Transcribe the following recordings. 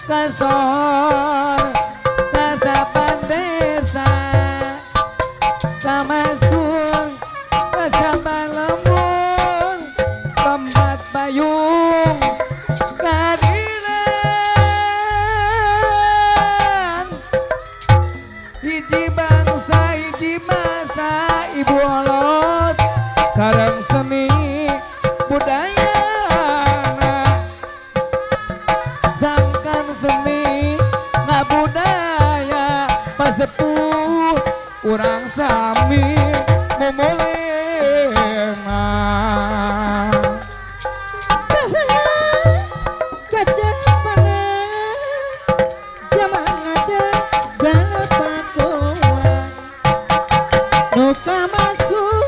kasor kasapan desa kamasur kasapan lembung tempat payung kadiran hiji bangsa hiji masa ibu olot sareng seni budaya seni ngabudaya pasepuh urang sami momolena gajah panah jaman ada galapakoan nuka masuk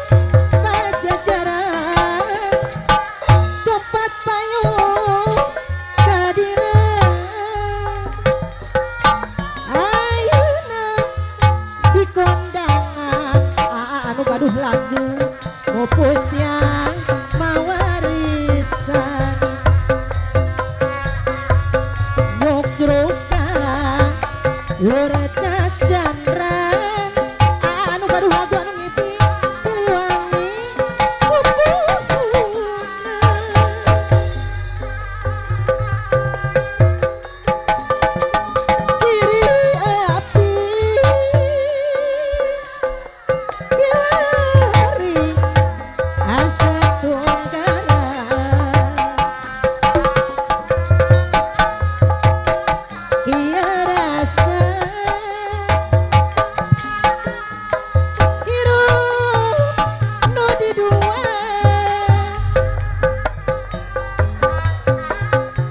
pajajaran tempat payung kadiran ayeuna di kondangan anu gaduh lagu pupus tiang mawarisan nyok ceruka lora cacandran anu gaduh lagu anu ngipi Siliwangi pupuna kiri api kiri asa tunggalan iya rasa hirup nu di dua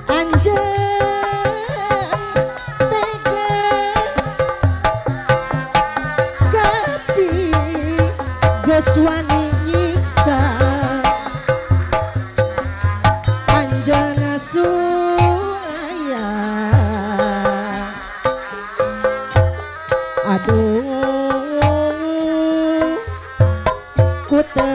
anjeun tega kapi geus wani nyiksa anjeunna sulaya aduh ku teu